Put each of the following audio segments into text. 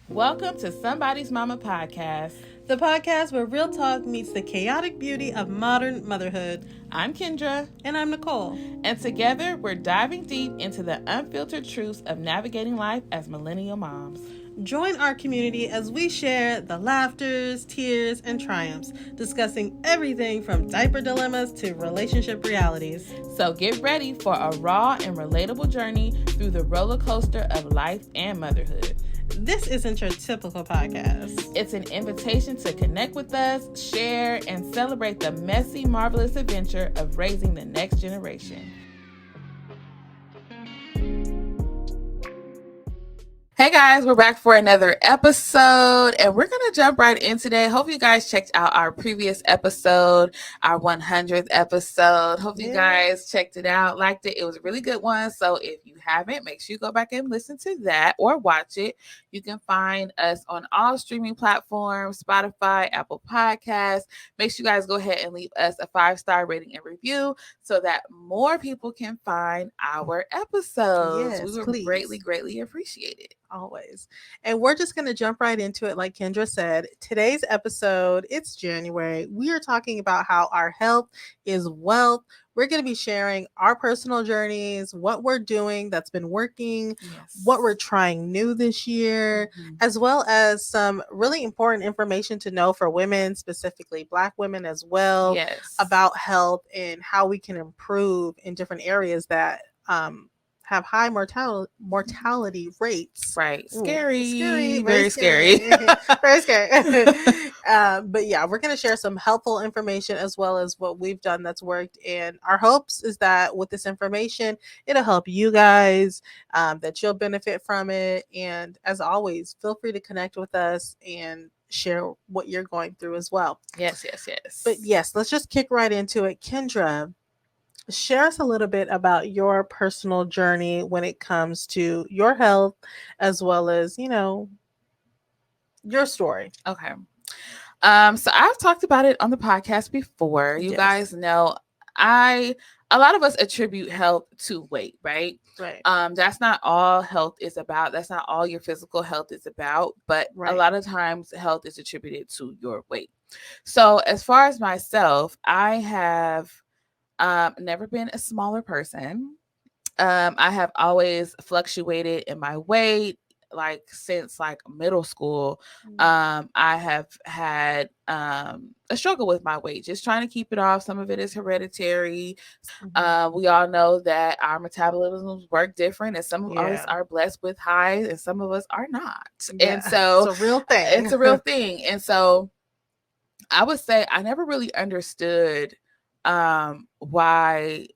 Welcome to Somebody's Mama Podcast. The podcast where real talk meets the chaotic beauty of modern motherhood. I'm Kendra. And I'm Nicole. And together we're diving deep into the unfiltered truths of navigating life as millennial moms. Join our community as we share the laughters, tears, and triumphs, discussing everything from diaper dilemmas to relationship realities. So get ready for a raw and relatable journey through the roller coaster of life and motherhood. This isn't your typical podcast. It's an invitation to connect with us, share, and celebrate the messy, marvelous adventure of raising the next generation. Hey guys, we're back for another episode and we're going to jump right in today. Hope you guys checked out our previous episode, our 100th episode. Hope you guys checked it out, liked it. It was a really good one. So if you haven't, make sure you go back and listen to that or watch it. You can find us on all streaming platforms, Spotify, Apple Podcasts. Make sure you guys go ahead and leave us a 5-star rating and review so that more people can find our episodes. Yes, we would please. greatly appreciate it. Always. And we're just going to jump right into it. Like Kendra said, today's episode, it's January. We are talking about how our health is wealth. We're going to be sharing our personal journeys, what we're doing that's been working, what we're trying new this year, as well as some really important information to know for women, specifically Black women as well, about health and how we can improve in different areas that have high mortality rates. Right. Scary. Very scary. Very scary. But yeah, we're going to share some helpful information as well as what we've done that's worked. And our hopes is that with this information, it'll help you guys, that you'll benefit from it. And as always, feel free to connect with us and share what you're going through as well. Yes. But yes, let's just kick right into it. Kendra, share us a little bit about your personal journey when it comes to your health, as well as, your story. Okay. So I've talked about it on the podcast before. You guys know a lot of us attribute health to weight, right? Right. That's not all health is about. That's not all your physical health is about, but a lot of times health is attributed to your weight. So as far as myself, I have never been a smaller person. I have always fluctuated in my weight, like since like middle school. I have had a struggle with my weight, just trying to keep it off. Some of it is hereditary. We all know that our metabolisms work different, and some of us are blessed with highs, and some of us are not. And so it's a real thing. It's a real thing. And so I would say I never really understood why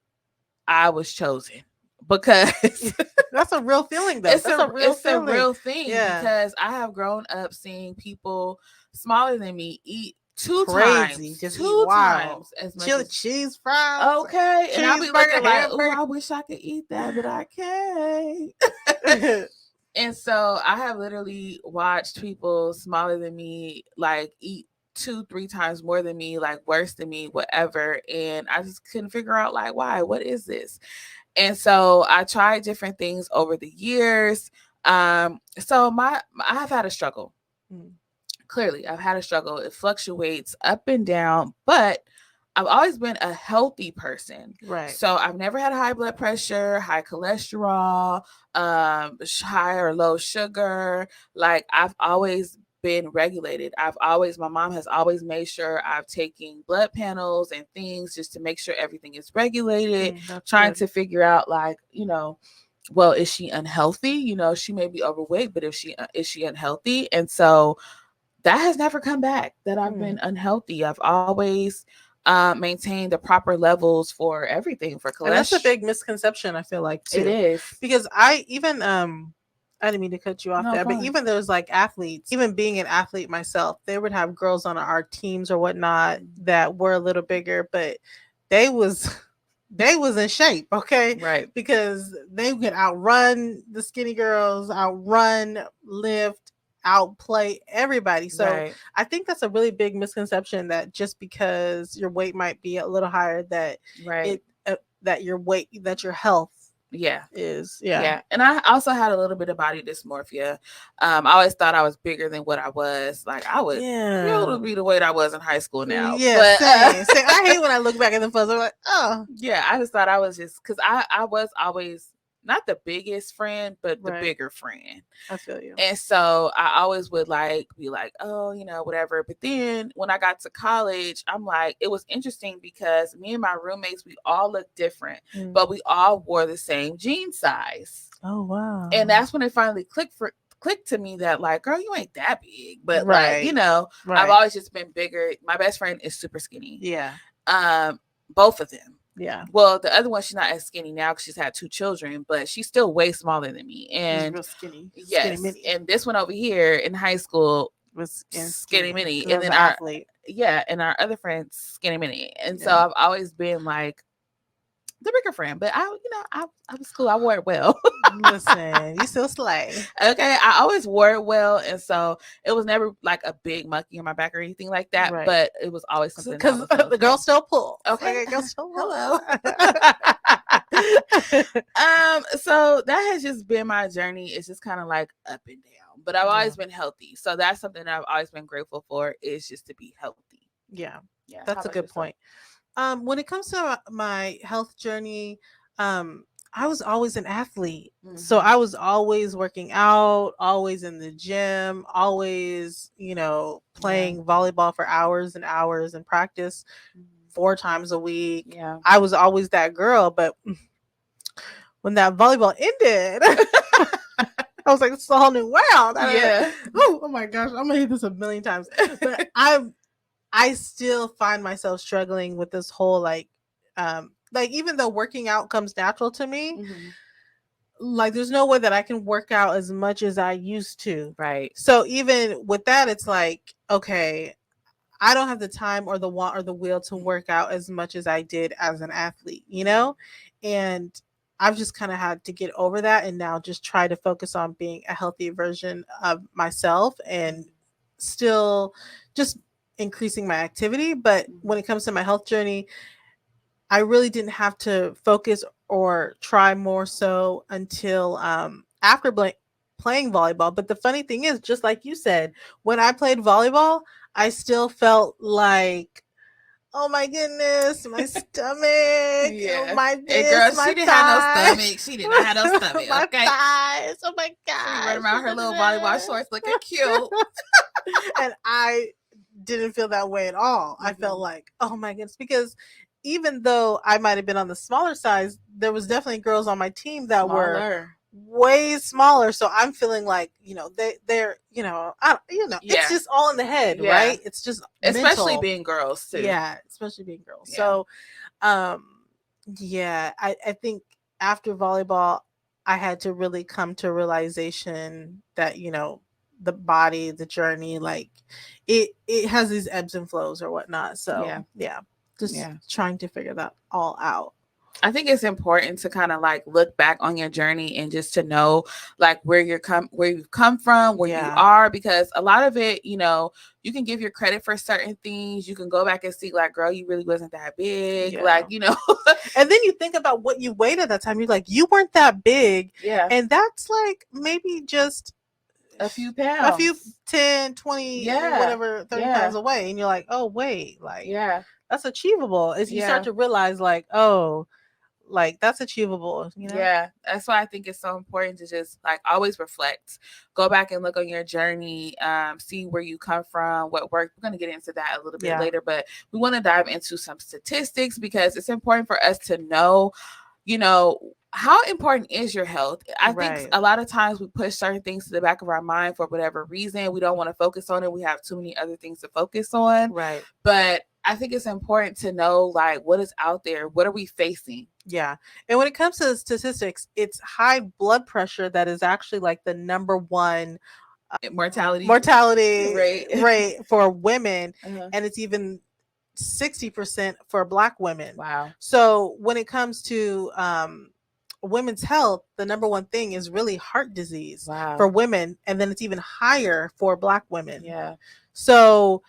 I was chosen, because that's a real feeling though. It's a real thing because I have grown up seeing people smaller than me eat two times as much chili cheese fries. Okay. And I'll be looking like, oh, I wish I could eat that, but I can't. And so I have literally watched people smaller than me like eat 2-3 times more than me, like worse than me, whatever. And I just couldn't figure out like why. What is this? And so I tried different things over the years. So I have had a struggle. Clearly, I've had a struggle. It fluctuates up and down, but I've always been a healthy person. Right. So I've never had high blood pressure, high cholesterol, high or low sugar. Like I've always been regulated. My mom has always made sure I've taken blood panels and things just to make sure everything is regulated, trying to figure out like, well, is she unhealthy? She may be overweight, but is she unhealthy? And so that has never come back, that I've been unhealthy. I've always maintained the proper levels for everything, for cholesterol. And that's a big misconception, I feel like, too. It is. Because I didn't mean to cut you off there, but even there's like athletes, even being an athlete myself, they would have girls on our teams or whatnot that were a little bigger, but they was in shape, okay? Right. Because they could outrun the skinny girls, lift, outplay everybody. So I think that's a really big misconception, that just because your weight might be a little higher, that that your health Yeah. is. Yeah. And I also had a little bit of body dysmorphia. I always thought I was bigger than what I was. Like I would kill to be the weight I was in high school now. Yeah, But same. I hate when I look back at the photos. I'm like, oh. Yeah, I just thought I was just because I was always not the biggest friend, but the Right. bigger friend. I feel you. And so I always would like be like, oh, whatever. But then when I got to college, I'm like, it was interesting because me and my roommates, we all looked different, but we all wore the same jean size. Oh wow. And that's when it finally clicked to me that like, girl, you ain't that big. But Right. like, I've always just been bigger. My best friend is super skinny. Yeah. Both of them. Yeah. Well, the other one, she's not as skinny now because she's had 2 children, but she's still way smaller than me. And real skinny. Yes. Skinny mini. And this one over here in high school was skinny mini. And then our other friend's skinny mini. And so I've always been like the bigger friend, but I was cool. I wore it well. Listen, you still slay. Okay, I always wore it well, and so it was never like a big monkey on my back or anything like that. Right. But it was always something because the girl still pull. Okay, girl still pull. Hello. So that has just been my journey. It's just kind of like up and down, but I've always been healthy. So that's something that I've always been grateful for, is just to be healthy. Yeah, that's a good point. When it comes to my health journey, I was always an athlete. Mm-hmm. So I was always working out, always in the gym, always, playing volleyball for hours and hours in practice 4 times a week. Yeah. I was always that girl. But when that volleyball ended, I was like, it's a whole new world. Oh my gosh, I'm going to hit this a million times. But I still find myself struggling with this whole like even though working out comes natural to me, like there's no way that I can work out as much as I used to. Right. So even with that, it's like, okay, I don't have the time or the want or the will to work out as much as I did as an athlete, and I've just kind of had to get over that and now just try to focus on being a healthy version of myself and still just increasing my activity. But when it comes to my health journey, I really didn't have to focus or try more so until after playing volleyball. But the funny thing is, just like you said, when I played volleyball, I still felt like, oh my goodness, my stomach, my this, girl, my she didn't have no stomach. She did not have no stomach. My okay, thighs. Oh my god, she running around her little volleyball shorts looking cute, and I didn't feel that way at all. I felt like, oh my goodness, because even though I might have been on the smaller size, there was definitely girls on my team that were way smaller. So I'm feeling like, they're, it's just all in the head, right? It's just especially mental. Being girls too. Yeah, especially being girls. Yeah. So, I think after volleyball, I had to really come to a realization that, the body, the journey, like it has these ebbs and flows or whatnot. So just trying to figure that all out. I think it's important to kind of like look back on your journey and just to know like where you've come from, where you are, because a lot of it, you can give your credit for certain things. You can go back and see like, girl, you really wasn't that big. Like, and then you think about what you weighed at that time. You're like, you weren't that big. Yeah. And that's like maybe just a few pounds, a few 10, 20, whatever, 30 pounds away. And you're like, oh wait, like, that's achievable. As you start to realize like, oh, like that's achievable. Yeah, that's why I think it's so important to just like always reflect, go back and look on your journey, see where you come from, what worked. We're going to get into that a little bit later, but we want to dive into some statistics because it's important for us to know, how important is your health? I think a lot of times we push certain things to the back of our mind for whatever reason. We don't want to focus on it. We have too many other things to focus on. Right. But I think it's important to know like what is out there. What are we facing? Yeah. And when it comes to statistics, it's high blood pressure that is actually like the number one mortality rate for women. And it's even 60% for Black women. Wow. So when it comes to women's health, the number one thing is really heart disease for women. And then it's even higher for Black women. Yeah. So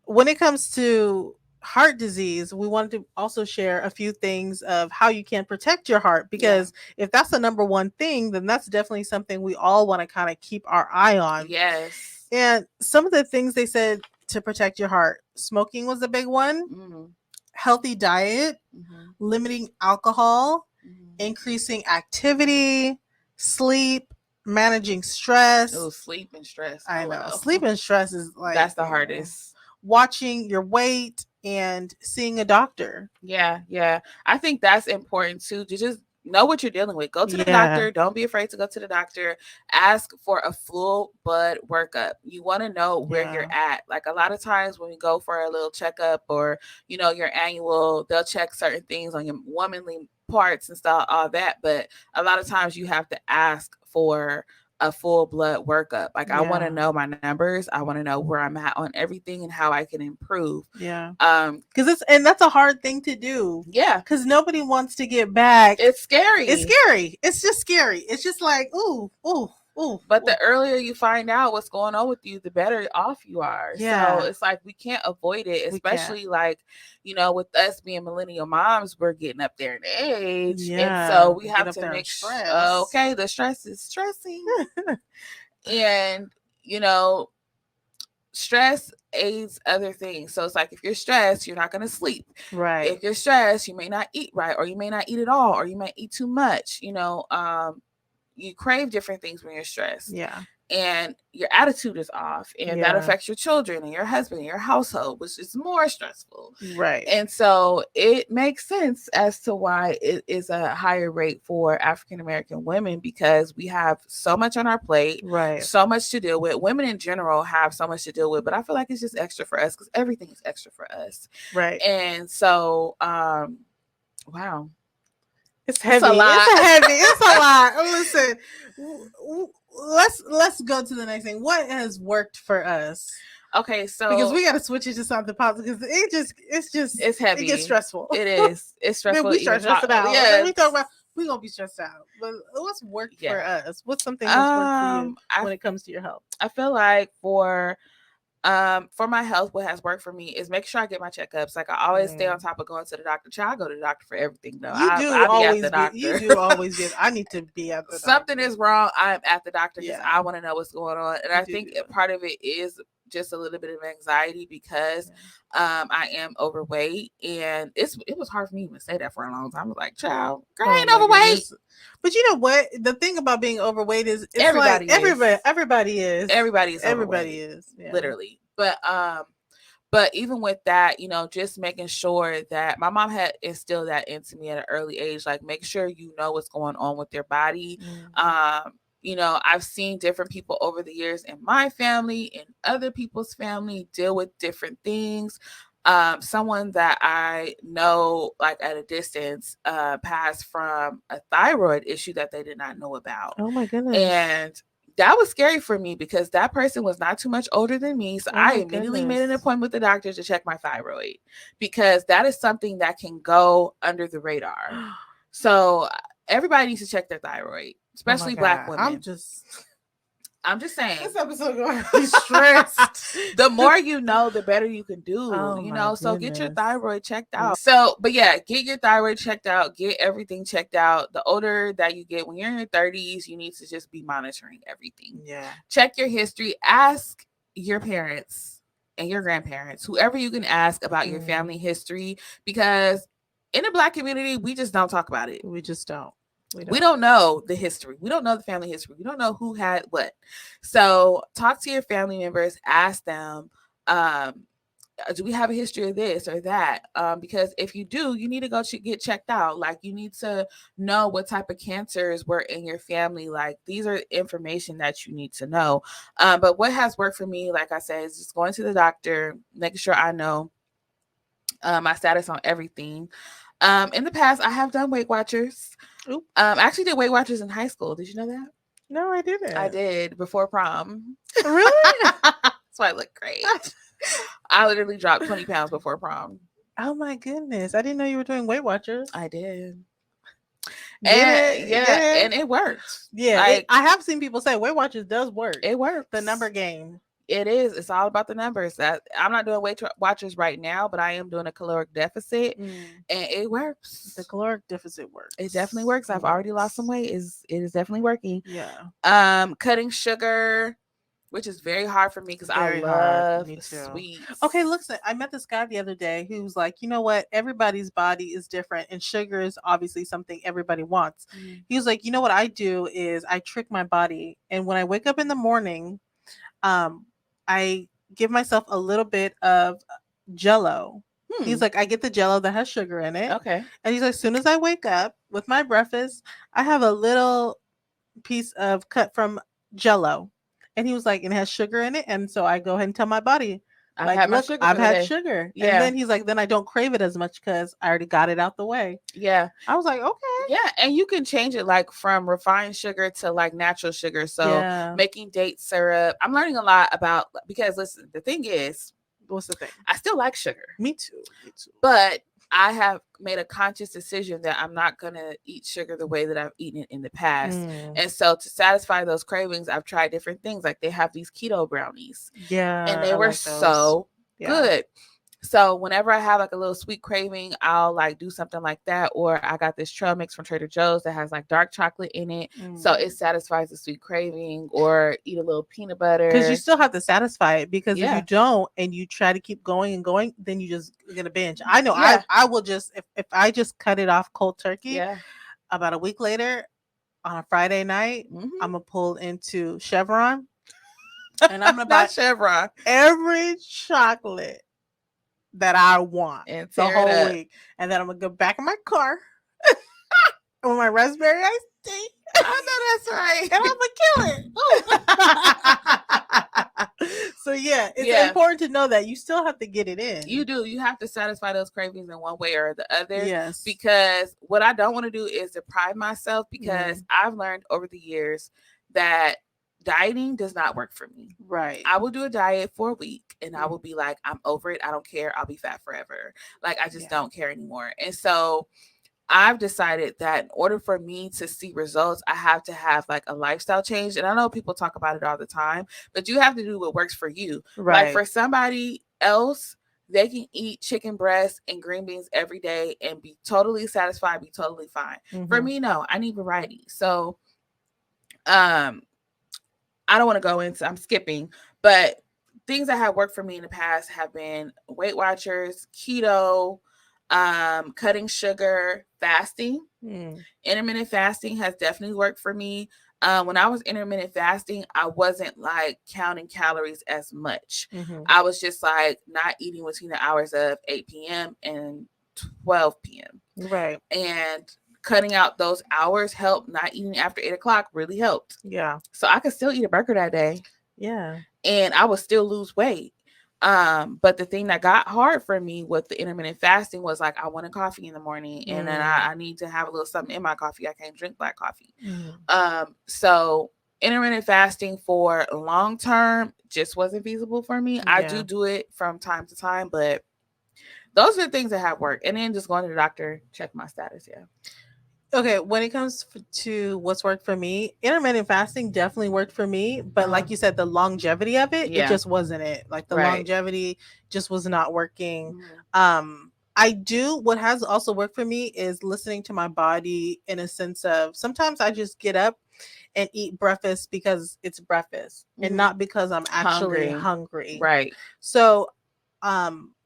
when it comes to heart disease, we wanted to also share a few things of how you can protect your heart, Yeah. because if that's the number one thing, then that's definitely something we all want to kind of keep our eye on. Yes. And some of the things they said to protect your heart: smoking was a big one, Mm-hmm. healthy diet, Mm-hmm. limiting alcohol, Mm-hmm. increasing activity, sleep, managing Oh, stress. sleep and stress. I know LOL. sleep and stress is like, That's the hardest. watching your weight and seeing a doctor. Yeah, yeah. I think that's important too. To just know what you're dealing with. Go to the Yeah, doctor. Don't be afraid to go to the doctor. Ask for a full blood workup. You want to know where yeah, you're at. Like a lot of times when we go for a little checkup or, your annual, they'll check certain things on your womanly parts and stuff, all that. But a lot of times you have to ask for a full blood workup. Like I want to yeah, know my numbers. I want to know where I'm at on everything and how I can improve. yeah. Um, Because and that's a hard thing to do. yeah, Because nobody wants to get back. it's It's scary. scary. It's just scary. It's just like, ooh, ooh, ooh, But ooh. the earlier you find out what's going on with you, the better off you are. So Yeah, it's like we can't avoid it, we can't. especially like, with us being millennial moms, we're getting up there in age. And so Yeah, we get have up to there and make stress. okay, the stress is stressing. And, you know, stress aids other things. So it's like if you're stressed, you're not going to sleep. Right. If you're stressed, you may not eat right, or you may not eat at all, or you may eat too much. You crave different things when you're stressed, Yeah. and your attitude is off, and that Yeah. affects your children and your husband and your household, which is more stressful. Right. And so it makes sense as to why it is a higher rate for African American women, because we have so much on our plate, Right. so much to deal with. Women in general have so much to deal with, but I feel like it's just extra for us because everything is extra for us. Right. And so, wow, It's it's a heavy. lot. It's a heavy. It's a lot. Listen, let's go to the next thing. What has worked for us? Okay, Because so we got to switch it to something positive. Because it's it gets heavy. stressful. It is. It's Then stressful we to start even talk. stressing out. And then Yeah, we talk about we gonna be stressed out. But what's worked yeah. for us? What's something that's worked for you I when it comes to your health? I feel like for my health, what has worked for me is make sure I get my checkups. Like I always stay on Mm. top of going to the doctor. Child, I go to the doctor for everything though. You do I be at the always be. You doctor. do always be. I need to be at the Something doctor. is wrong, I'm at the doctor because Yeah, I want to know what's going on. And you I do think do that. part of it is just a little bit of anxiety because Yeah. I am overweight, and it was hard for me to even say that for a long time. I was like, child, girl, I Oh ain't my overweight. goodness. But you know what? The thing about being overweight is it's like Everybody is. everybody is. Everybody is Everybody overweight, is. Yeah. literally. But even with that, just making sure that my mom had instilled that into me at an early age, like make sure you know what's going on with your body. Mm. I've seen different people over the years in my family and other people's family deal with different things. Someone that I know, like at a distance, passed from a thyroid issue that they did not know about. Oh my goodness. And that was scary for me because that person was not too much older than me. So Oh I my immediately made goodness. an appointment with the doctor to check my thyroid, because that is something that can go under the radar. So everybody needs to check their thyroid, Oh my especially Black god. women. I'm just saying, This episode going to be stressed. the more you know, the better you can do, Oh my so get your goodness. thyroid checked out. So, but yeah, get your thyroid checked out, get everything checked out. The older that you get, when you're in your 30s, you need to just be monitoring everything. Yeah. Check your history, ask your parents and your grandparents, whoever you can ask about your family history, because in the Black community, we just don't talk about it. We just don't. We don't know the history. We don't know the family history. We don't know who had what. So talk to your family members, ask them, do we have a history of this or that? Because if you do, you need to go get checked out. Like you need to know what type of cancers were in your family. Like these are information that you need to know. But what has worked for me, like I said, is just going to the doctor, making sure I know my status on everything. In the past, I have done Weight Watchers. I actually did Weight Watchers in high school. Did you know that? No, I didn't. I did before prom. Really? That's why I look great. I literally dropped 20 pounds before prom. Oh my goodness. I didn't know you were doing Weight Watchers. I did. Get And it? yeah, Get it? and it worked. Yeah, Like I have seen people say Weight Watchers does work. it works. The number game. It is. It's all about the numbers. That I'm not doing Weight Watchers right now, but I am doing a caloric deficit, and it The works. caloric deficit It works. definitely works. I've already lost some weight. It is definitely working. Yeah. Cutting sugar, which is very hard for me because I Very hard. love Me too. sweets. Okay, listen, I met this guy the other day who was like, you know what? Everybody's body is different, and sugar is obviously something everybody wants. He was like, you know what I do is I trick my body, and when I wake up in the morning, um, I give myself a little bit of Jello. He's like, I get the Jello that has sugar in it, Okay. and he's like, as soon as I wake up with my breakfast, I have a little piece of cut from Jello. And he was like, it has sugar in it. And so I go ahead and tell my body, I've like, had my look, sugar I've for the had day. sugar. And Yeah. then he's like, then I don't crave it as much because I already got it out the way. Yeah. I was like, okay. Yeah. And you can change it like from refined sugar to like natural sugar. So Yeah. making date syrup. I'm learning a lot about, because listen, the thing is, What's the thing? I still like sugar. Me too. Me too. But I have made a conscious decision that I'm not going to eat sugar the way that I've eaten it in the past. And so to satisfy those cravings, I've tried different things. Like they have these keto brownies. Yeah. And they I were like those. so Yeah. good. So whenever I have like a little sweet craving, I'll like do something like that. Or I got this trail mix from Trader Joe's that has like dark chocolate in it. So it satisfies the sweet craving. Or eat a little peanut butter. Because you still have to satisfy it. Because if Yeah. you don't and you try to keep going and going, then you just get a binge. I know Yeah. I will just, if I just cut it off cold turkey, Yeah. about a week later on a Friday night, I'm going to pull into Chevron and I'm going to buy Not Chevron. every chocolate that I want And the tear it whole up. week. And then I'm going to go back in my car with my raspberry iced tea. I know that's right. And I'm gonna kill it. So yeah, it's important to know that you still have to get it in. You do. You have to satisfy those cravings in one way or the other. Yes. Because what I don't want to do is deprive myself, because I've learned over the years that dieting does not work for me. Right. I will do a diet for a week and I will be like, I'm over it. I don't care. I'll be fat forever. Like I just don't care anymore. And so I've decided that in order for me to see results, I have to have like a lifestyle change. And I know people talk about it all the time, but you have to do what works for you. Right. Like for somebody else, they can eat chicken breast and green beans every day and be totally satisfied, be totally fine. For me, no, I need variety. So, I don't want to go into, I'm skipping, but things that have worked for me in the past have been Weight Watchers, keto, cutting sugar, fasting. Intermittent fasting has definitely worked for me. When I was intermittent fasting, I wasn't like counting calories as much. I was just like not eating between the hours of 8 p.m. and 12 p.m. Right. And cutting out those hours helped. Not eating after 8 o'clock really helped. Yeah. So I could still eat a burger that day. Yeah. And I would still lose weight. But the thing that got hard for me with the intermittent fasting was like I wanted coffee in the morning, and then I need to have a little something in my coffee. I can't drink black coffee. So intermittent fasting for long term just wasn't feasible for me. I do it from time to time, but those are the things that have worked. And then just going to the doctor, check my status. Yeah. Okay, when it comes to what's worked for me, intermittent fasting definitely worked for me. But like you said, the longevity of it, it just wasn't it. Like the longevity just was not working. I do, what has also worked for me is listening to my body in a sense of sometimes I just get up and eat breakfast because it's breakfast and not because I'm actually hungry. Right. So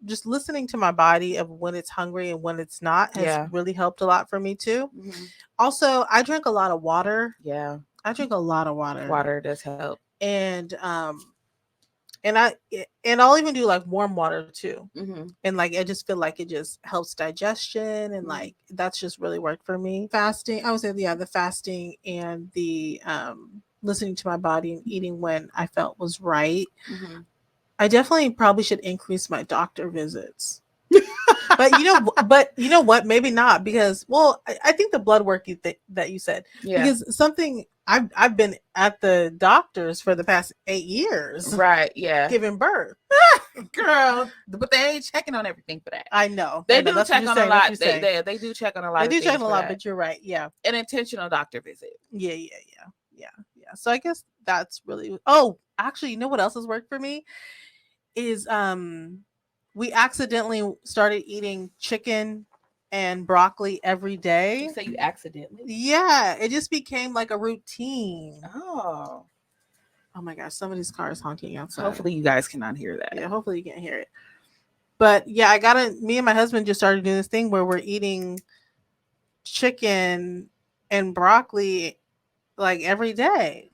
just listening to my body of when it's hungry and when it's not has really helped a lot for me too. Also, I drink a lot of water. Yeah. I drink a lot of water. Water does help. And I'll even do like warm water too. And like I just feel like it just helps digestion and like that's just really worked for me. Fasting, I would say the fasting and the listening to my body and eating when I felt was right. I definitely probably should increase my doctor visits. but you know what? Maybe not because I think the blood work that you said because something I've been at the doctors for the past 8 years. Right. Yeah. Giving birth. Girl, but they ain't checking on everything for that. I know. They do check on a lot. They do check on a lot. They do check on a lot, but you're right. Yeah. An intentional doctor visit. Yeah. So I guess that's really. Oh, actually, you know what else has worked for me is we accidentally started eating chicken and broccoli every You day. say you accidentally? Yeah, it just became like a routine. Oh. Oh my gosh, somebody's car is honking outside. Hopefully you guys cannot hear that. Yeah, hopefully you can't hear it. But yeah, me and my husband just started doing this thing where we're eating chicken and broccoli like every day.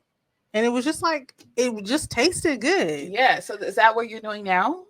And it was just like, it just tasted good. Yeah. So is that what you're doing now?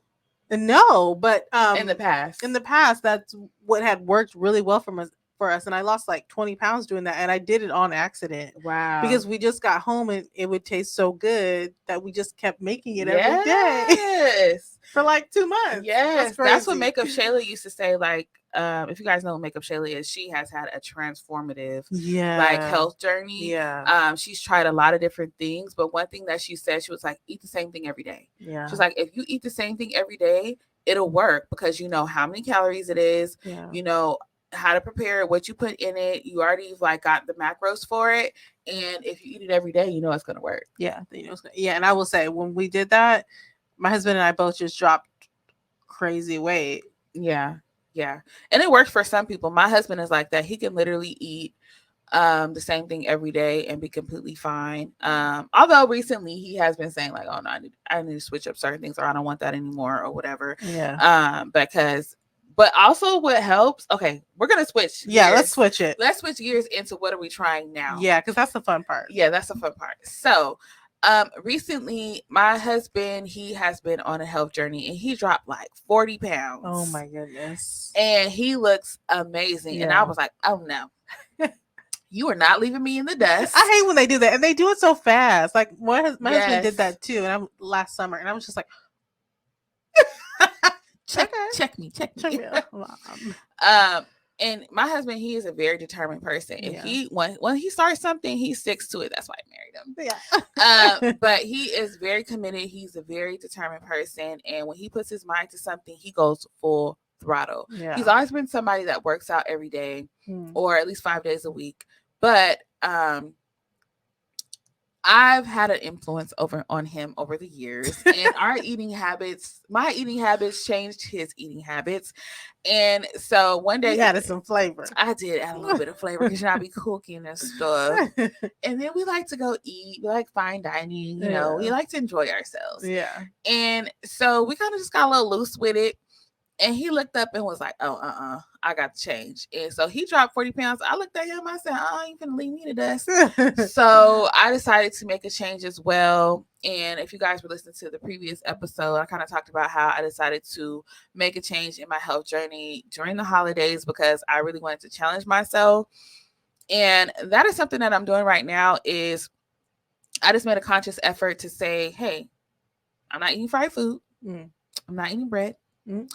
No, but In the past. in the past, that's what had worked really well for us, and I lost like 20 pounds doing that, and I did it on accident. Wow. Because we just got home and it would taste so good that we just kept making it every day Yes. for like 2 months. Yes. That's what Makeup Shayla used to say. Like, if you guys know what Makeup Shayla is, she has had a transformative like health journey. Yeah. She's tried a lot of different things, but one thing that she said, she was like, eat the same thing every day. Yeah. She's like, if you eat the same thing every day, it'll work because you know how many calories it is. Yeah. You know how to prepare it, what you put in it. You already like got the macros for it, and if you eat it every day, you know it's gonna work. Yeah, you know it's gonna, yeah. And I will say, when we did that, my husband and I both just dropped crazy weight. Yeah, yeah, and it works for some people. My husband is like that. He can literally eat the same thing every day and be completely fine. Although recently he has been saying like, oh no, I need to switch up certain things, or I don't want that anymore, or whatever. Yeah. Because but also what helps, okay, we're gonna switch. Yeah, gears. let's switch it. Let's switch gears into what are we trying now? Yeah, because that's the fun part. Yeah, that's the fun part. So recently my husband, he has been on a health journey and he dropped like 40 pounds. Oh my goodness. And he looks amazing. Yeah. And I was like, oh no. You are not leaving me in the dust. I hate when they do that, and they do it so fast. Like my husband did that too, and I'm last summer, and I was just like, check me. And my husband, he is a very determined person. If he when he starts something, he sticks to it. That's why I married him. Yeah. But he is very committed. He's a very determined person, and when he puts his mind to something, he goes full throttle. Yeah. He's always been somebody that works out every day, or at least 5 days a week. But I've had an influence on him over the years, and my eating habits changed his eating habits. And so one day he added some flavor. I did add a little bit of flavor because I be cooking and stuff. And then we like to go eat. We like fine dining. You know, we like to enjoy ourselves. Yeah. And so we kind of just got a little loose with it. And he looked up and was like, oh, I got to change. And so he dropped 40 pounds. I looked at him. I said, you ain't finna leave me to dust. So I decided to make a change as well. And if you guys were listening to the previous episode, I kind of talked about how I decided to make a change in my health journey during the holidays because I really wanted to challenge myself. And that is something that I'm doing right now is I just made a conscious effort to say, hey, I'm not eating fried food. I'm not eating bread. I'm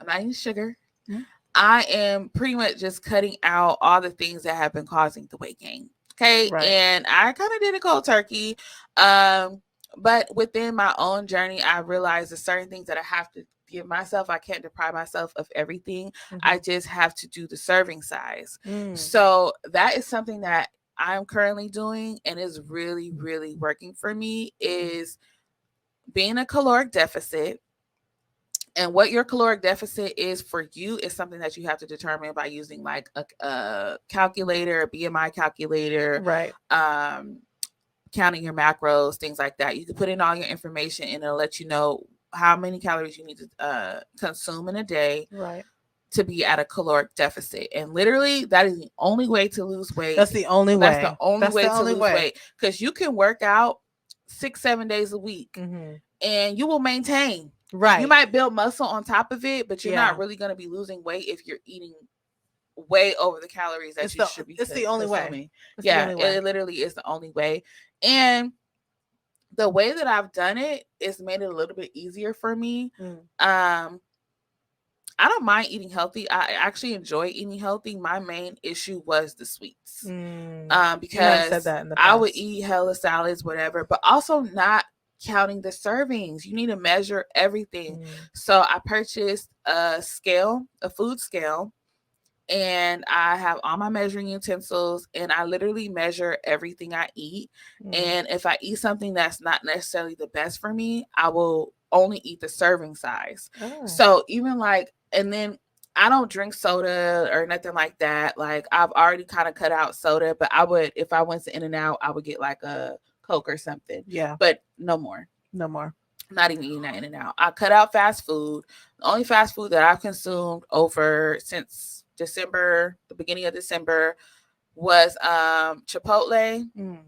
not eating sugar. I am pretty much just cutting out all the things that have been causing the weight gain. Okay. Right. And I kind of did a cold turkey. But within my own journey, I realized there's certain things that I have to give myself. I can't deprive myself of everything. I just have to do the serving size. So that is something that I'm currently doing and is really, really working for me is being a caloric deficit. And what your caloric deficit is for you is something that you have to determine by using like a calculator, a BMI calculator, right? Counting your macros, things like that. You can put in all your information and it'll let you know how many calories you need to consume in a day, right, to be at a caloric deficit. And literally, that is the only way to lose weight. That's the only way. That's the only way to lose weight. Because you can work out 6-7 days a week, and you will maintain. Right. You might build muscle on top of it, but you're not really going to be losing weight if you're eating way over the calories that you should be. It's the only way. It literally is the only way. And the way that I've done it is made it a little bit easier for me. I don't mind eating healthy. I actually enjoy eating healthy. My main issue was the sweets. Because said that in the past. I would eat hella salads, whatever, but also not counting the servings. You need to measure everything. So I purchased a food scale, and I have all my measuring utensils, and I literally measure everything I eat. Mm. And if I eat something that's not necessarily the best for me, I will only eat the serving size. Oh. So even like, and then I don't drink soda or nothing like that. Like I've already kind of cut out soda, but I would, if I went to In-N-Out, I would get like a Coke or something, Yeah. but no more. No more. Not even eating that In-N-Out. I cut out fast food. The only fast food that I've consumed over since December, the beginning of December, was Chipotle Mm.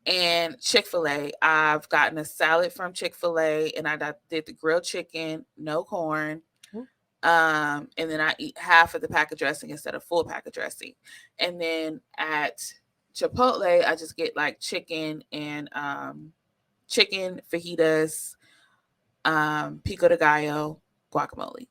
and Chick-fil-A. I've gotten a salad from Chick-fil-A, and I did the grilled chicken, no corn. Ooh. And then I eat half of the pack of dressing instead of full pack of dressing. And then at Chipotle, I just get like chicken and chicken fajitas, pico de gallo, guacamole.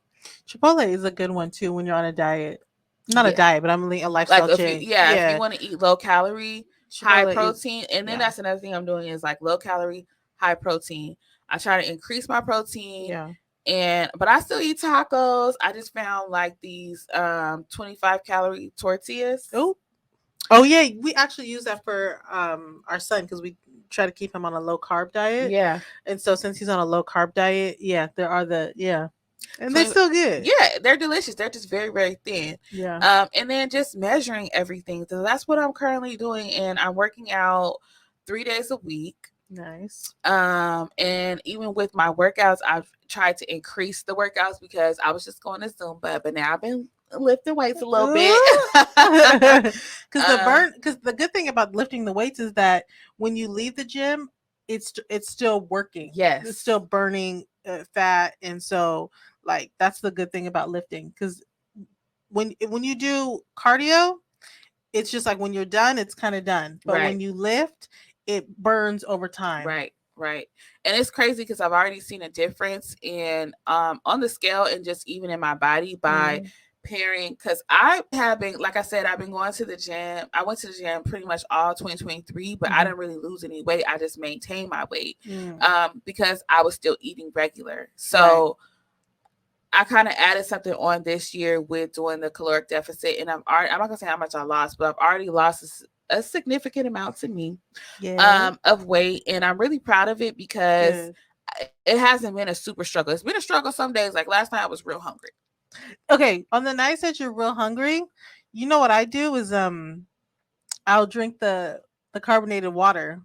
Chipotle is a good one too when you're on a diet. Not a Yeah. diet, but I'm a Like lifestyle if you, change. yeah, if you Yeah. want to eat low calorie, high Chipotle is, protein, and then yeah. that's another thing I'm doing is like low calorie, high protein. I try to increase my protein, Yeah. and but I still eat tacos. I just found like these 25 calorie tortillas. Oh. Oh yeah, we actually use that for our son because we try to keep him on a low carb diet. Yeah. And so since he's on a low carb diet, yeah, there are the yeah. And they're 20, still good. yeah, they're delicious. They're just very, very thin. Yeah. And then just measuring everything. So that's what I'm currently doing. And I'm working out 3 days a week. Nice. And even with my workouts, I've tried to increase the workouts because I was just going to Zumba, but now I've been lifting weights a little bit. Because the good thing about lifting the weights is that when you leave the gym, it's still working. Yes. It's still burning fat, and so like that's the good thing about lifting. Because when you do cardio, it's just like when you're done, it's kind of done. But Right. when you lift, it burns over time. Right, right. And it's crazy because I've already seen a difference in on the scale and just even in my body by pairing, because I have been, like I said, I've been going to the gym. I went to the gym pretty much all 2023, but I didn't really lose any weight. I just maintained my weight because I was still eating regular. So I kind of added something on this year with doing the caloric deficit, and I'm not gonna say how much I lost, but I've already lost a significant amount to me of weight, and I'm really proud of it because it hasn't been a super struggle. It's been a struggle some days. Like last night, I was real hungry. Okay, on the nights that you're real hungry, you know what I do is I'll drink the carbonated water.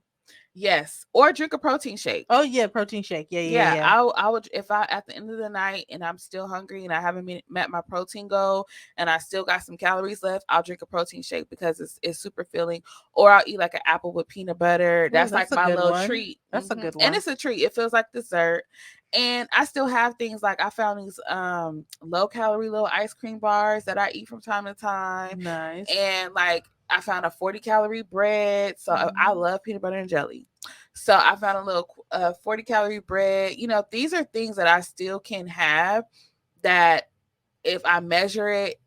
Yes, or drink a protein shake. Oh yeah, protein shake. Yeah. I would, if I at the end of the night and I'm still hungry and I haven't met my protein goal and I still got some calories left, I'll drink a protein shake because it's super filling. Or I'll eat like an apple with peanut butter. That's like my little treat. That's a good one, and it's a treat. It feels like dessert. And I still have things like I found these low calorie little ice cream bars that I eat from time to time. Nice. And like I found a 40 calorie bread. So I love peanut butter and jelly. So I found a little 40 calorie bread. You know, these are things that I still can have that if I measure it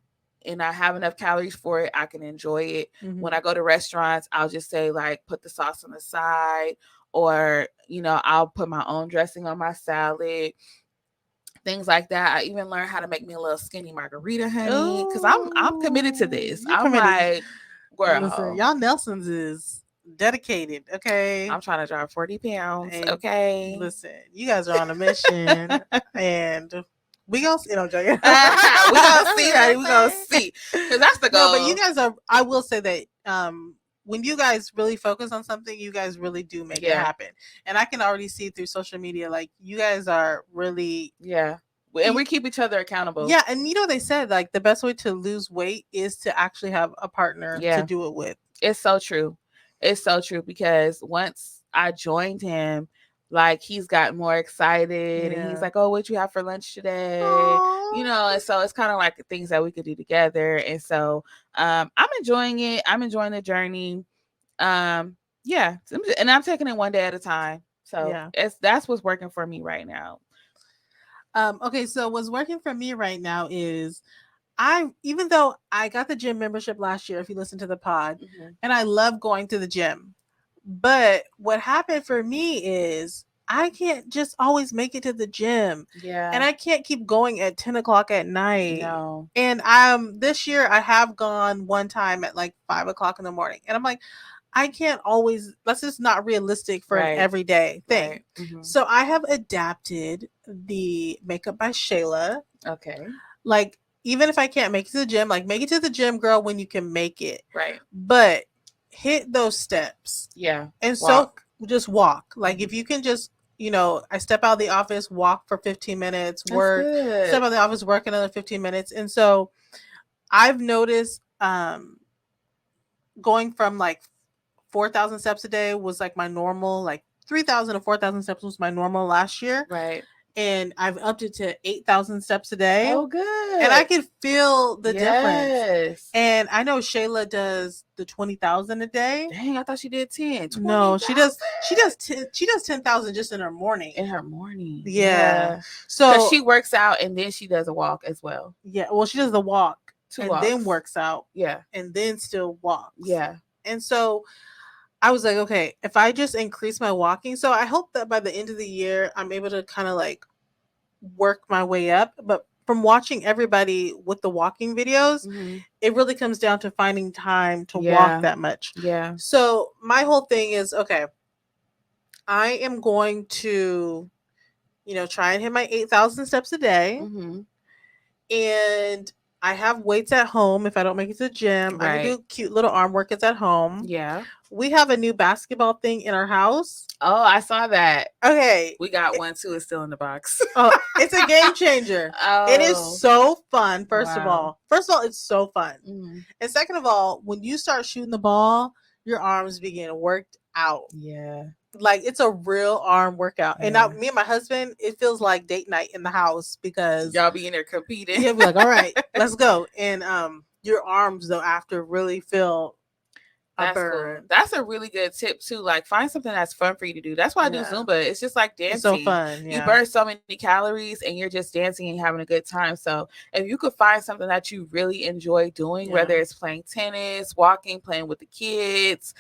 and I have enough calories for it, I can enjoy it. When I go to restaurants, I'll just say like put the sauce on the side, or, you know, I'll put my own dressing on my salad. Things like that. I even learned how to make me a little skinny margarita, honey, because I'm committed to this. I'm committed. Like, girl, listen, y'all Nelsons is dedicated. Okay, I'm trying to drop 40 pounds. Okay, listen, you guys are on a mission, and we gonna see. No, joking. We gonna see, honey. We gonna see, because that's the goal. No, but you guys are. I will say that when you guys really focus on something, you guys really do make it happen. And I can already see through social media, like you guys are really and we keep each other accountable. Yeah, and you know they said like the best way to lose weight is to actually have a partner to do it with. It's so true. It's so true, because once I joined him, like he's got more excited and he's like, oh, what you have for lunch today? Aww. You know, and so it's kind of like things that we could do together. And so I'm enjoying it. I'm enjoying the journey. And I'm taking it one day at a time. So that's what's working for me right now. Okay, so what's working for me right now is even though I got the gym membership last year, if you listen to the pod, and I love going to the gym, but what happened for me is I can't just always make it to the gym. And Yeah. I can't keep going at 10 o'clock at night. No. And this year I have gone one time at like 5 o'clock in the morning. And I'm like, I can't always, that's just not realistic for an Right. everyday thing. Right. Hmm. So I have adapted the Makeup by Shayla. Okay. Like, even if I can't make it to the gym, like, make it to the gym, girl, when you can make it. Right. But hit those steps. Yeah. And so Walk. just walk. Like, if you can just, I step out of the office, walk for 15 minutes, That's work, step good. out of the office, work another 15 minutes. And so I've noticed going from like 4,000 steps a day was like my normal, like 3,000 to 4,000 steps was my normal last year. Right. And I've upped it to 8,000 steps a day. Oh, And I good. can feel the difference. Yes. And I know Shayla does the 20,000 a day. Dang, I thought she did 10. No, 20,000? she does 10,000 just in her morning. In her morning. Yeah. Because So she works out and then she does a walk as well. yeah, well, she does the walk 2 and walks. then works out Yeah. and then still walks. Yeah. And so I was like, okay, if I just increase my walking, so I hope that by the end of the year I'm able to kind of like work my way up. But from watching everybody with the walking videos, Mhm. it really comes down to finding time to Yeah. walk that much. Yeah. So my whole thing is, okay, I am going to, try and hit my 8,000 steps a day. Mhm. And I have weights at home. If I don't make it to the gym, I can Right. do cute little arm workouts at home. Yeah. We have a new basketball thing in our house. Oh, I saw that. Okay. We got one too. It's still in the box. Oh, it's a game changer. It is Oh. so fun. First of Wow. all, it's so fun. Mhm. And second of all, when you start shooting the ball, your arms begin worked out. Yeah. Like, it's a real arm workout. And now Yeah. me and my husband, it feels like date night in the house because Y'all be in there competing. he'll be like, all right, let's go. And your arms though after really feel a That's burn. cool. That's a really good tip too. Like, find something that's fun for you to do. That's why I do Yeah. Zumba. It's just like dancing. It's so fun. You Yeah. burn so many calories and you're just dancing and having a good time. So if you could find something that you really enjoy doing, Yeah. whether it's playing tennis, walking, playing with the kids,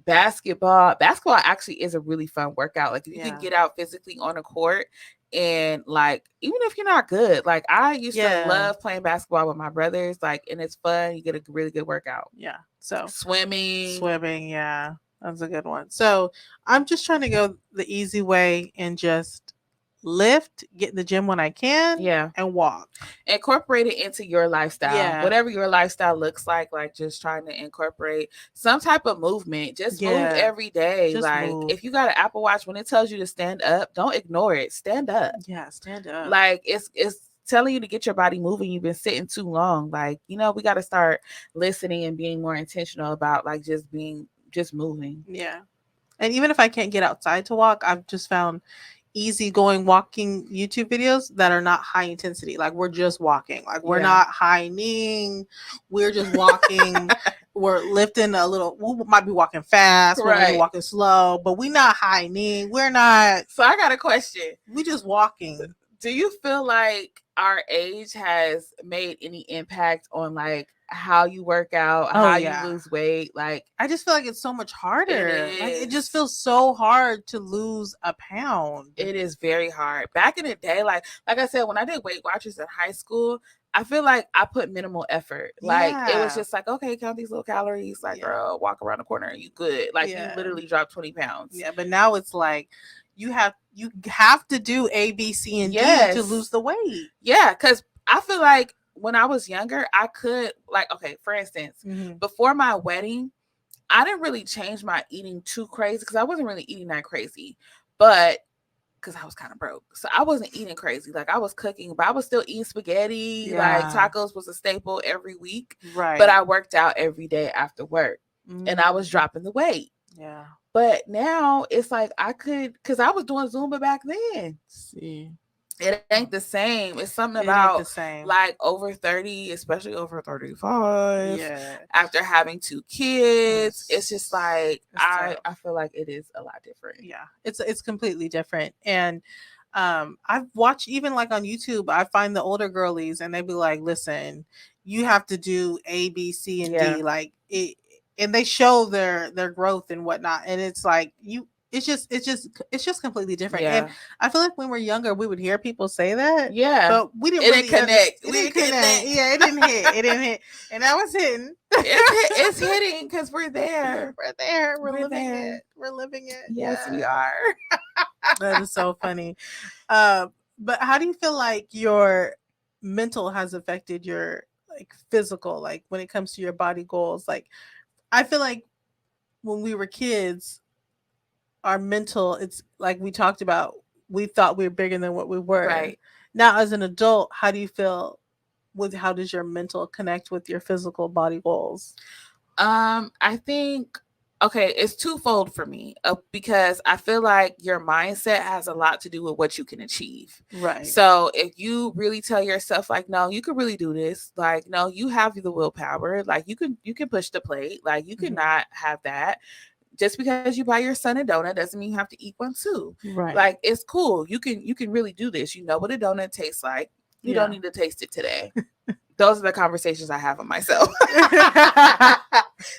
basketball actually is a really fun workout. Like, if you Yeah. can get out physically on a court, and like, even if you're not good, like, I used Yeah. to love playing basketball with my brothers, like, and it's fun. You get a really good workout. Yeah. So Swimming. Yeah, that's a good one. So I'm just trying to go the easy way and just lift, get in the gym when I can, Yeah. and walk. Incorporate it into your lifestyle. Yeah. Whatever your lifestyle looks like just trying to incorporate some type of movement. Just move Yeah. every day. Just Like, move. if you got an Apple Watch, when it tells you to stand up, don't ignore it. Stand up. Yeah, stand up. Like, it's telling you to get your body moving. You've been sitting too long. Like, we got to start listening and being more intentional about like just moving. Yeah. And even if I can't get outside to walk, I've just found easygoing walking YouTube videos that are not high intensity. Like, we're just walking. Like, we're Yeah. not high kneeing. We're just walking. We're lifting a little. We might be walking fast. We're Right. walking slow, but we're not high kneeing. We're not. So I got a question. We just walking. Do you feel like our age has made any impact on like how you work out, how you lose weight? Like, I just feel like it's so much harder. It just is. feels so hard to lose a pound. It is very hard. Back in the day, like I said, when I did Weight Watchers in high school, I feel like I put minimal effort. Like, it was just like, okay, count these little calories. Like, girl, walk around the corner and you good. Like, you literally dropped 20 pounds. Yeah, but now it's like you have to do A, B, C, and D to lose the weight. Yeah, because I feel like when I was younger, I could, like, okay, for instance, before my wedding, I didn't really change my eating too crazy because I wasn't really eating that crazy. But because I was kind of broke. So I wasn't eating crazy. Like, I was cooking, but I was still eating spaghetti. Like, tacos was a staple every week. Right. But I worked out every day after work. And I was dropping the weight. Yeah. But now it's like I could, because I was doing Zumba back then. See. It ain't the same. It's something about like over 30, especially over 35. Yeah. After having 2 kids, it's just like I feel like it is a lot different. Yeah. It's completely different. And I've watched, even like on YouTube, I find the older girlies and they be like, listen, you have to do A, B, C, and D. Like, it, and they show their growth and whatnot. And it's like, it's just completely different. And Yeah. I feel like when we're younger, we would hear people say that, Yeah. but we didn't It didn't really connect. it We didn't didn't connect. connect. Yeah, it didn't hit. It didn't hit. And now it's hitting. It's hitting because we're there. We're there. We're We're living there. it. We're living it. Yes, Yeah. we are. That is so funny. Uh, but how do you feel like your mental has affected your like physical, like when it comes to your body goals? Like I feel like when we were kids, our mental, it's like we talked about, we thought we were bigger than what we were. Right. Now as an adult, how do you feel with how does your mental connect with your physical body goals? I think okay, it's twofold for me because I feel like your mindset has a lot to do with what you can achieve. Right. So if you really tell yourself like, no, you can really do this. Like, no, you have the willpower. Like, you can push the plate. Like, you Mhm. cannot have that. Just because you buy your son a donut doesn't mean you have to eat one too. Right. Like, it's cool. You can really do this. You know what a donut tastes like. You don't Yeah. need to taste it today. Those are the conversations I have with myself.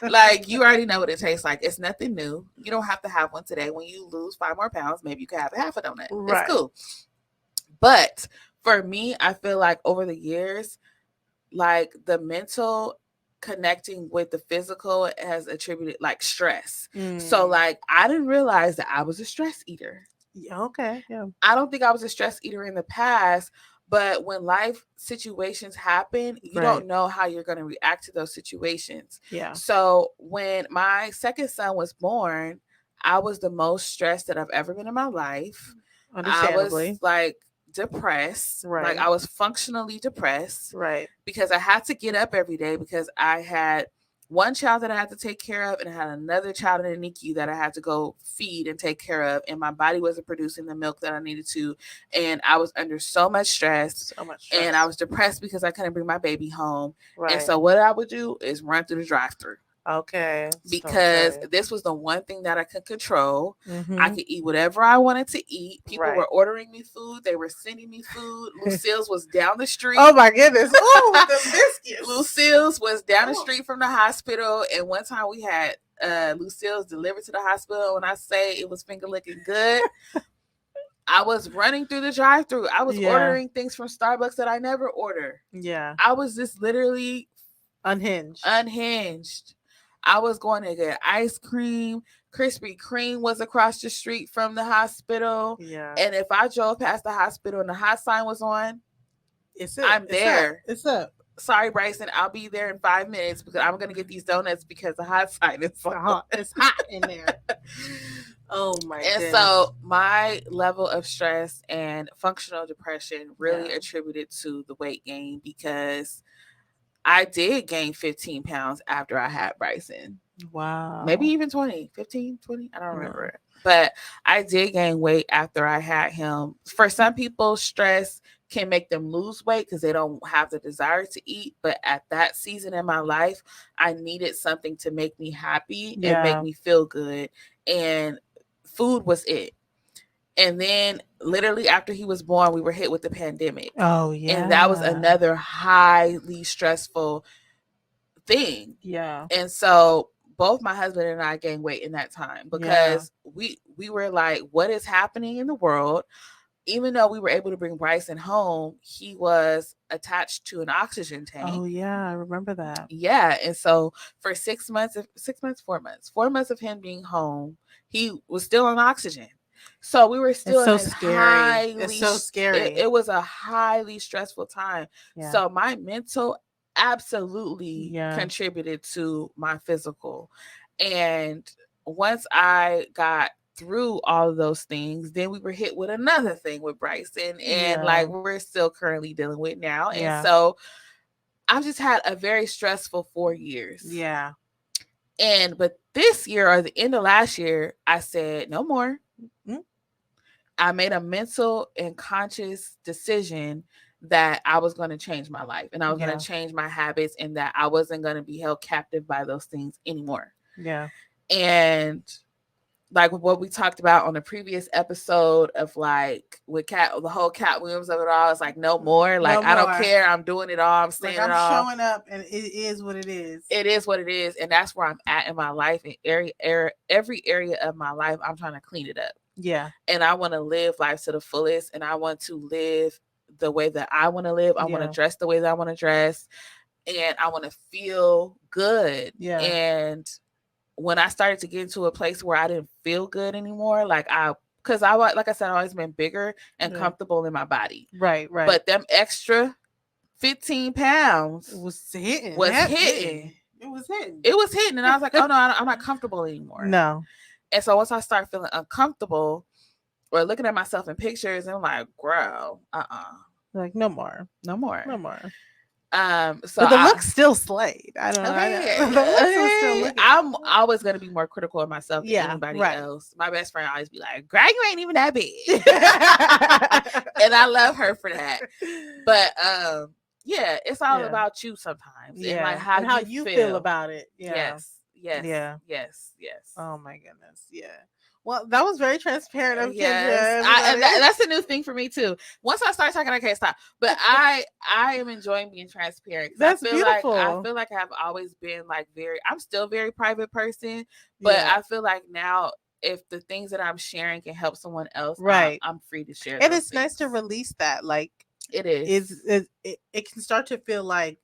Like, you already know what it tastes like. It's nothing new. You don't have to have one today. When you lose 5 more pounds, maybe you could have a half a donut. It's Right. cool. But for me, I feel like over the years, like the mental connecting with the physical has attributed like stress. So Mm. like I didn't realize that I was a stress eater. Yeah, okay. Yeah. I don't think I was a stress eater in the past, but when life situations happen, you Right. don't know how you're going to react to those situations. Yeah. So when my second son was born, I was the most stressed that I've ever been in my life. I was Understandably. like depressed, like Right. I was functionally depressed Right. because I had to get up every day because I had one child that I had to take care of, and I had another child in the NICU that I had to go feed and take care of. And my body wasn't producing the milk that I needed to. And I was under so much stress. So much And I stress. was depressed because I couldn't bring my baby home. And Right. so what I would do is run through the drive through Okay. because Okay. this was the one thing that I could control. I Mm-hmm. could eat whatever I wanted to eat. People Right. were ordering me food. They were sending me food. Lucille's was down the street. Oh my goodness. Oh, with the biscuits. Lucille's was down the Oh. street from the hospital. And one time we had Lucille's delivered to the hospital. When I say it was finger licking good, I was running through the drive through. I was Yeah. ordering things from Starbucks that I never order. Yeah. I was just literally Unhinged. unhinged. I was going to get ice cream. Krispy Kreme was across the street from the hospital. Yeah. And if I drove past the hospital and the hot sign was on, It's it. I'm It's there. up. It's up. Sorry, Bryson, I'll be there in 5 minutes because I'm going to get these donuts because the hot sign is on. It's hot in there. Oh my And goodness. so my level of stress and functional depression really Yeah. attributed to the weight gain because I did gain 15 pounds after I had Bryson. Wow. Maybe even 20, 15, 20. I don't Yeah. remember. But I did gain weight after I had him. For some people, stress can make them lose weight because they don't have the desire to eat. But at that season in my life, I needed something to make me happy and make Yeah. me feel good. And food was it. And then literally after he was born, we were hit with the pandemic. Oh yeah. And that was another highly stressful thing. Yeah. And so both my husband and I gained weight in that time because we were like, what is happening in the world? Even though we were able to bring Bryson home, he was attached to an oxygen tank. Oh yeah, I remember that. Yeah. And so for 6 months, 6 months, 4 months of him being home, he was still on oxygen. So we were still It's in so this scary. It's so scary. it was a highly stressful time. Yeah. So my mental absolutely Yeah. contributed to my physical. And once I got through all of those things, then we were hit with another thing with Bryson, and Yeah. like we're still currently dealing with now. And Yeah. so I've just had a very stressful 4 years. Yeah. But this year or the end of last year, I said no more. Mm. I made a mental and conscious decision that I was going to change my life and I was Yeah. going to change my habits and that I wasn't going to be held captive by those things anymore. Yeah. And like what we talked about on the previous episode of like with the whole Cat Williams of it all. It's like no more. Like No I don't more. care. I'm doing it all. I'm saying Like I'm it all. showing up, and it is what it is. It is what it is, and that's where I'm at in my life. In every area of my life, I'm trying to clean it up. Yeah. And I want to live life to the fullest, and I want to live the way that I want to live. I want to dress the way that I want to dress, and I want to feel good. Yeah. And when I started to get into a place where I didn't feel good anymore, because like I said, I've always been bigger and comfortable in my body. Right. But them extra 15 pounds was hitting. It was hitting. And I was like, oh no, I'm not comfortable anymore. No. And so once I start feeling uncomfortable or looking at myself in pictures, and I'm like, girl, like no more. So but the look's still slayed. I don't know. Okay. I'm always gonna be more critical of myself than anybody else. My best friend always be like, girl, you ain't even that big. And I love her for that. But yeah, it's all about you sometimes. Yeah. And like how you feel about it. Yeah. Yes. Oh my goodness. Yeah. Well, that was very transparent of Kendra. And that's a new thing for me too. Once I start talking, I can't stop. But I am enjoying being transparent. That's beautiful. I feel like I've always been like I'm still a very private person, but I feel like now if the things that I'm sharing can help someone else, I'm free to share. And it's nice to release that. Like it is. It can start to feel like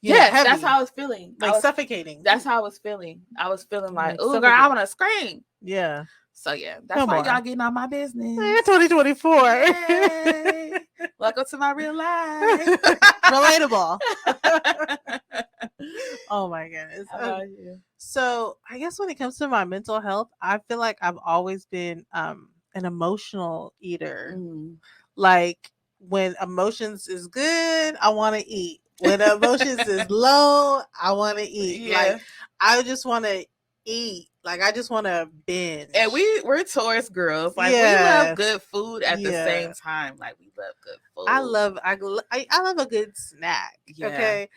heavy. That's how I was feeling. Like suffocating. That's how I was feeling. I was feeling like, oh girl, I want to scream. Yeah. So yeah, that's why y'all getting on my business. 2024. Yay. Welcome to my real life. Relatable. Oh my goodness. So I guess when it comes to my mental health, I feel like I've always been an emotional eater. Like when emotions is good, I want to eat. When emotions is low, I want to eat. Like I just want to eat. Like I just want to binge. And we're Taurus girls. Like we love good food at the same time. Like we love good food. I love a good snack. Yeah. Okay.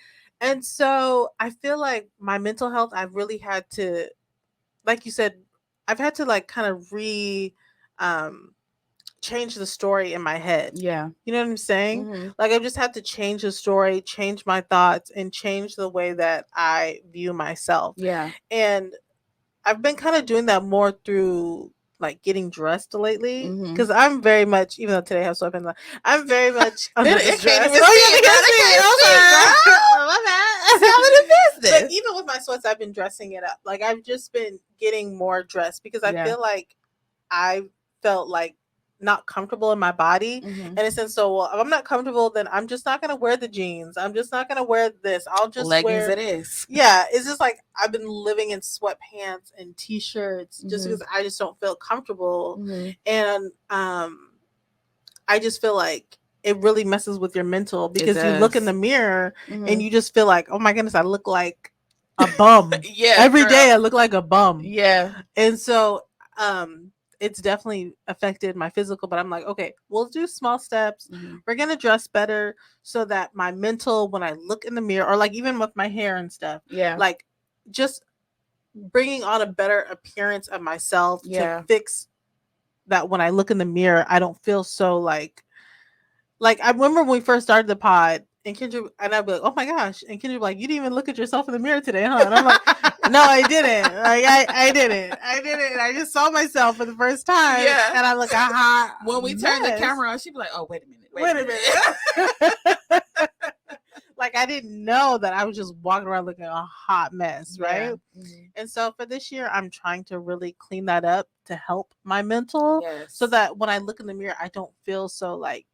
And so I feel like my mental health, I've really had to, like you said, I've had to like kind of change the story in my head. Yeah. You know what I'm saying? Mm-hmm. Like I've just had to change the story, change my thoughts, and change the way that I view myself. Yeah. And I've been kind of doing that more through like getting dressed lately. Because I'm very much, even though today I have sweatpants on, I'm very much under this dress. But even with my sweats, I've been dressing it up. Like I've just been getting more dressed because I feel like I felt like not comfortable in my body. And it's in so if I'm not comfortable, then I'm just not gonna wear the jeans. I'm just not gonna wear this. I'll just leggings wear it is. Yeah, it's just like I've been living in sweatpants and t-shirts just because I just don't feel comfortable. And I just feel like it really messes with your mental because you look in the mirror and you just feel like, oh my goodness, I look like a bum. Every day I look like a bum. And so it's definitely affected my physical, but I'm like, okay, we'll do small steps. We're going to dress better so that my mental, when I look in the mirror, or like even with my hair and stuff, like just bringing on a better appearance of myself to fix that when I look in the mirror, I don't feel so like I remember when we first started the pod and Kendra, and I'd be like, oh my gosh. And Kendra be like, you didn't even look at yourself in the mirror today, huh? And I'm like, no, I didn't. Like, I didn't. And I just saw myself for the first time. Yeah. And I look a hot when we turned the camera on, she'd be like, oh, wait a minute. Wait a minute. Like, I didn't know that I was just walking around looking a hot mess, right? And so for this year, I'm trying to really clean that up to help my mental so that when I look in the mirror, I don't feel so like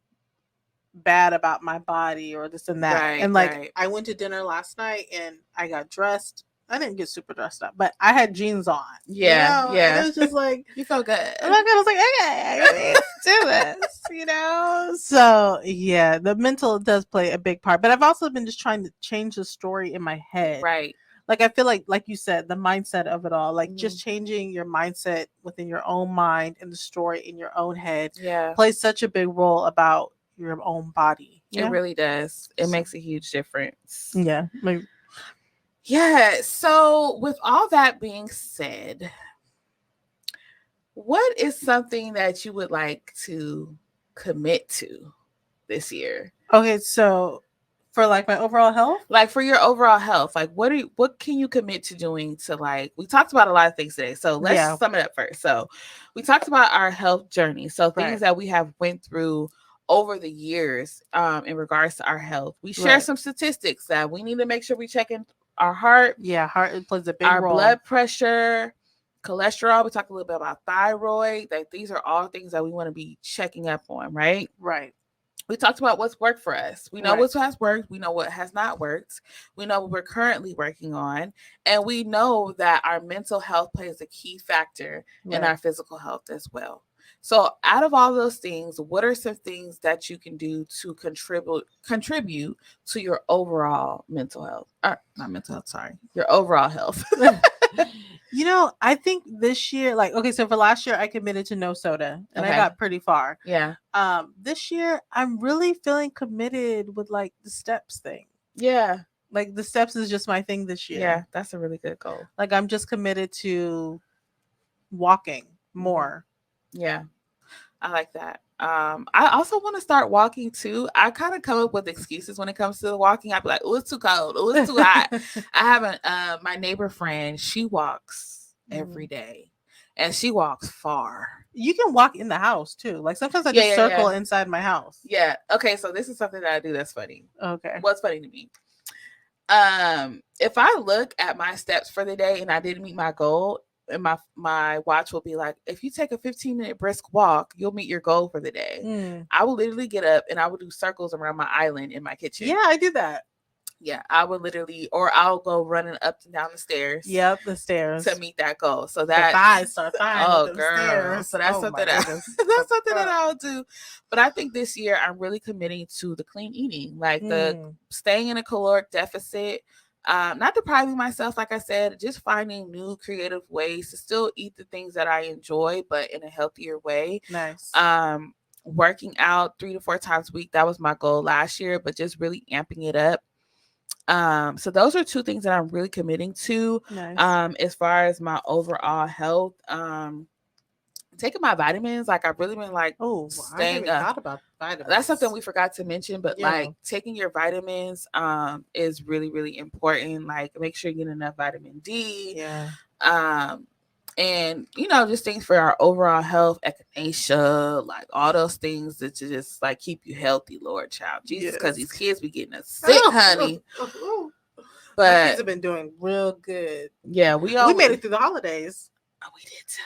bad about my body or this and that. And like I went to dinner last night and I got dressed. I didn't get super dressed up, but I had jeans on. Yeah. And it was just like you felt good. And I was like, okay, I do this, So yeah, the mental does play a big part. But I've also been just trying to change the story in my head. Right. Like I feel like you said, the mindset of it all, like just changing your mindset within your own mind and the story in your own head plays such a big role about your own body. It really does. It makes a huge difference. Yeah. Yeah. So with all that being said, what is something that you would like to commit to this year? Okay, so for like my overall health? Like for your overall health, like what can you commit to doing to, like, we talked about a lot of things today. So let's Yeah, sum it up first. So we talked about our health journey. So right, things that we have went through over the years in regards to our health. We share right. some statistics that we need to make sure we check in our heart, Yeah, heart it plays a big our role. blood pressure, cholesterol. We talked a little bit about thyroid. Like these are all things that we want to be checking up on, right? Right, We talked about what's worked for us. We know right, what has worked. We know what has not worked. We know what we're currently working on. And we know that our mental health plays a key factor in right. our physical health as well. So, out of all those things, what are some things that you can do to contribute to your overall mental health? Or not mental health, sorry, your overall health. I think this year, like, okay, so for last year, I committed to no soda, and I Okay. got pretty far. Yeah. This year, I'm really feeling committed with like the steps thing. Yeah. Like the steps is just my thing this year. Yeah. That's a really good goal. Like I'm just committed to walking more. Yeah. I like that. I also want to start walking too. I kind of come up with excuses when it comes to the walking. I'd be like, "Oh, it's too cold. Oh, it's too hot." I haven't. My neighbor friend, she walks every Mm. day, and she walks far. You can walk in the house too. Like sometimes I Yeah, just yeah, circle yeah, inside my house. yeah. Okay, so this is something that I do that's funny. Okay. What's funny to me? If I look at my steps for the day and I didn't meet my goal, and my watch will be like, if you take a 15-minute brisk walk, you'll meet your goal for the day. Mm. I will literally get up and I will do circles around my island in my kitchen. Yeah, I do that. Yeah, I would literally, or I'll go running up and down the stairs. Yep, the stairs To meet that goal. So the that thighs start fine with oh them girl, stairs. so that's Oh my something that goodness. that's something that I'll do. But I think this year I'm really committing to the clean eating, like the Mm. staying in a caloric deficit. Not depriving myself, like I said, just finding new creative ways to still eat the things that I enjoy, but in a healthier way. Nice. Working out 3 to 4 times a week, that was my goal last year, but just really amping it up. So those are two things that I'm really committing to. Nice. As far as my overall health, taking my vitamins, like I've really been like Oh, I haven't staying even up. thought about vitamins. That's something we forgot to mention, but Yeah. like taking your vitamins is really, really important. Like make sure you get enough vitamin D. Yeah. And just things for our overall health, echinacea, like all those things that to just like keep you healthy, Lord child. Jesus, because these kids be getting us sick, honey. My But kids have been doing real good. yeah, We we made it through the holidays. Oh, we did too.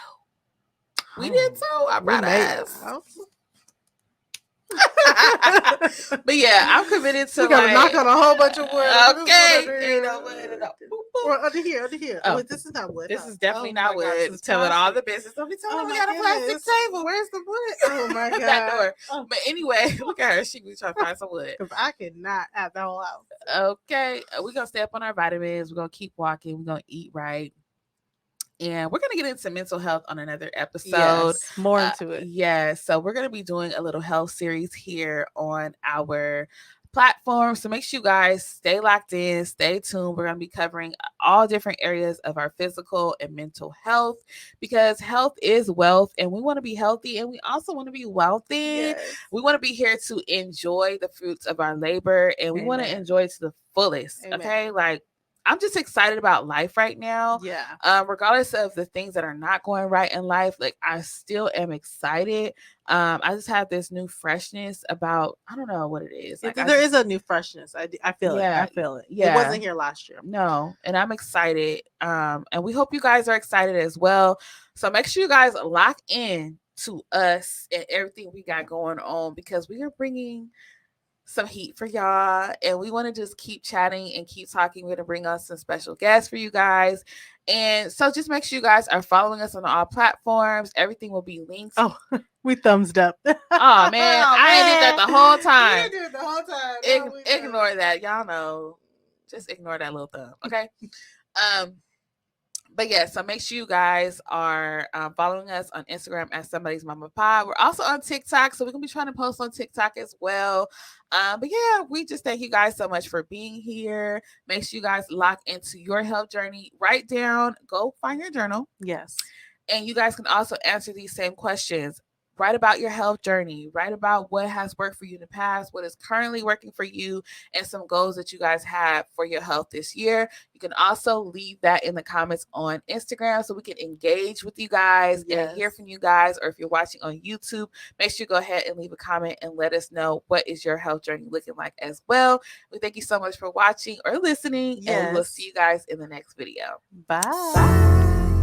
We did too. I brought us. But yeah, I'm committed to. We gotta knock on a whole bunch of wood. Okay, Or under here. Oh, wait, this is not wood. This is definitely not wood. Gosh, Telling all the business. Don't be telling me we got a plastic table. Where's the wood? Oh my god. That door. But anyway, look at her. She was trying to find some wood. Because I cannot have the whole house. Okay, we're gonna stay up on our vitamins. We're gonna keep walking. We're gonna eat right. And we're going to get into mental health on another episode. Yes, more into it. Yeah. So we're going to be doing a little health series here on our platform. So make sure you guys stay locked in, stay tuned. We're going to be covering all different areas of our physical and mental health, because health is wealth and we want to be healthy and we also want to be wealthy. Yes. We want to be here to enjoy the fruits of our labor and we want to enjoy it to the fullest. Amen. Okay. Like, I'm just excited about life right now. Yeah. Regardless of the things that are not going right in life, like I still am excited. I just have this new freshness about, I don't know what it is. Like there is a new freshness. I feel it. I feel it. Yeah. It wasn't here last year. No. And I'm excited. And we hope you guys are excited as well. So make sure you guys lock in to us and everything we got going on, because we are bringing some heat for y'all and we want to just keep chatting and keep talking. We're going to bring on some special guests for you guys, and so just make sure you guys are following us on all platforms. Everything will be linked. Oh, we thumbsed up. Oh man, I ain't did that the whole time. You did it the whole time. Ignore that. Y'all know, just ignore that little thumb. Okay. But yeah, so make sure you guys are following us on Instagram at Somebody's Mama Pod. We're also on TikTok, so we're going to be trying to post on TikTok as well. But yeah, we just thank you guys so much for being here. Make sure you guys lock into your health journey. Write down, go find your journal. Yes. And you guys can also answer these same questions. Write about your health journey, write about what has worked for you in the past, what is currently working for you, and some goals that you guys have for your health this year. You can also leave that in the comments on Instagram so we can engage with you guys and Yes. hear from you guys. Or if you're watching on YouTube, make sure you go ahead and leave a comment and let us know what is your health journey looking like as well. We thank you so much for watching or listening, and we will see Yes. you guys in the next video. Bye. Bye.